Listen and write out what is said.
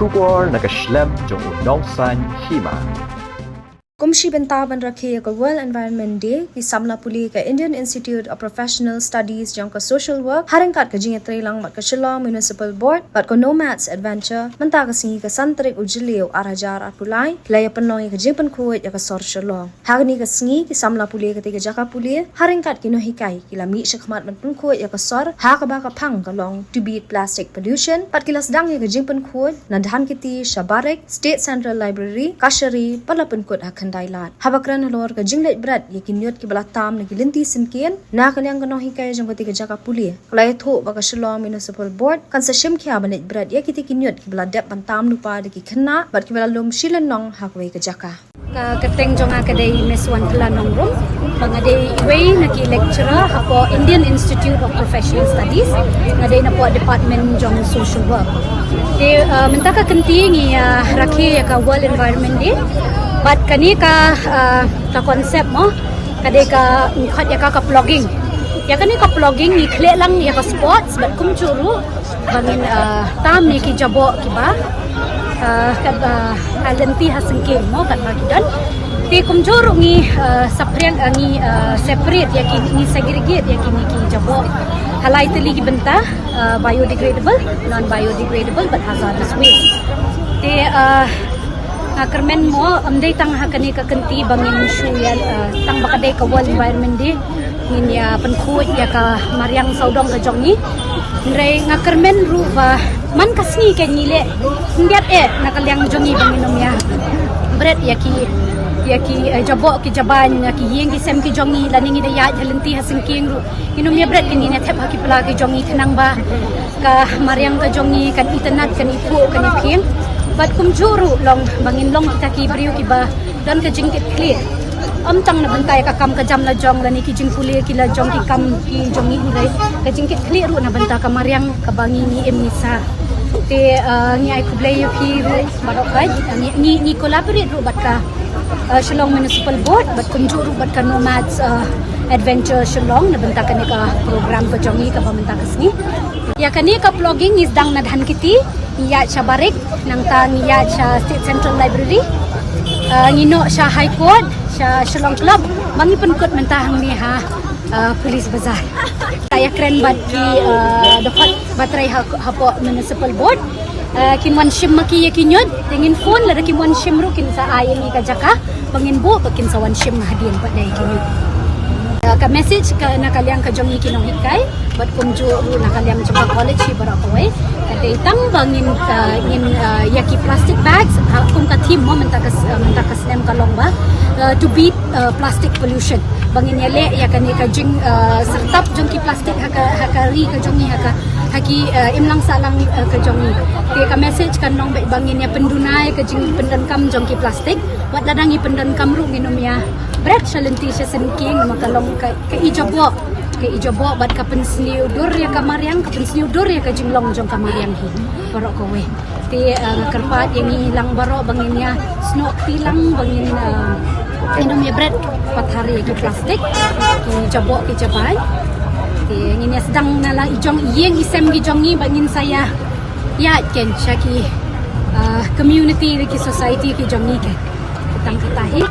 Shubor nakaslem jong unong san hima. Kumshi bentaban rakhe ka World Environment Day ki samla puli ka Indian Institute of Professional Studies jong ka Social Work harangkat ka jinga trailang mat ka Shillong Municipal Board mat ka Nomads Adventure manta ka singi ka santrik ujiliw arajar at pulay laya panong ka jing pankuit ya ka sor Shillong hagni ka singi ki samla puli ka tiga jaka puli harangkat ki no hikai ki lami syakmat man pankuit ya ka sor ha ka ba ka pang ka long to beat plastic pollution pat kilas dang ya ka jing pankuit nadhan kiti Shabarik State Central Library Kashari pala pankut hakan Thailand. Habakran halor ka jinglet berat yakin nyot ki balatam na gilinti sinkian na kanyang kanong hikay jang katiga jaka puli. Kalay tho baka Shillong Municipal Board kan sa shim kya banit berat yakiti kinyot ki baladap bantam lupa de ki khana bat ki balalum shilan nong hakway ka jaka. Ka keteng jong akaday Miss Wan Kalanong Room pangaday iway naki lecturer hapo Indian Institute of Professional Studies ngaday na po department jong social work. Di mentaka kenting ya rakhi ya ka World Environment Day. But kani ka konsep mo kadai ka khat ya ka vlogging ya kani ka vlogging ni khle lang ya ka sports but kum churu bangin tam ni ki jabo ki ba kad alenti hasengke mo kat bagidan ti kum churu ni sapriang ni separate ya ki ni segregate ya ki jabo halai teli ki benta biodegradable non biodegradable but hazardous waste ti kermen mo amday tang hakani ka kanti bangin shuyan tang bakadai ka World Environment Day ngin ya pankut ya ka Mariang Saudong ka jongi ndray nga kermen ru ba man kasni ka nile ndiat nakalyang jongi banginom ya bret ya ki jabo ki jaban ya ki yeng ki sem ki jongi laning ida ya halenti hasingking ru inom ya bret kini net hep ki pala ki jongi kanang ba ka Mariang ka jongi kan itanat kan ipu kan iping bat kum juru long bangin long kita ki beriu ki ba dan ka jingkit clear tang na bantay ka kam ka jam la jong lani ki jing puli ki la jong ki kam ki jong ni dai ka jingkit clear ru na banta ka Mariang ka bangi ni emisa te ni ai kublay yu ki ru barok ka ni collaborate ru bat ka Shillong Municipal Board bat kum juru bat ka Nomads Adventure Shillong na banta ka ni ka program ka jong ni ka bamanta ka sni ya kani ka vlogging is dang nadhan kiti iya Shabarik nang ta iya State Central Library ngino siya High Court siya Shillong Club mangi penkut mentahang ni Police Bazaar saya keren bat ki dapat baterai hapo Municipal Board kinwan shim maki yakinyod tingin phone la kinwan shim ru kin sa ayen ni ka jaka bangin bo kin sa wan shim hadian pat dai kinyod ka message ka nakalyang ka jongi kinong hikay bat kumju nakalyang jong college si barakaway kadai tang bangin ngin yaki plastic bags kum ka team mo mentakas nem kalong ba to beat plastic pollution bangin yale ya kani ka jing sertap jong ki plastic hakari ka jongi haki imlang salang ka jongi te ka message kan nong bangin ya pendunai ka jing pendankam jong ki plastic wat ladangi pendankam ru nginom ya berat salenti siya senking makalong ka ijabo bat ka pensliu dur ya ka Mariang ka pensliu dur ya ka jinglong jong ka Mariang hi barok ko we ti kerpat yang hilang barok bangin ya snow tilang bangin inom ya berat pathari ki plastik ki jabo ki jabai ti ngin ya sedang nala ijong yeng isem ki jongi bangin saya ya ken syaki community ki society ki jongi ke tang katahi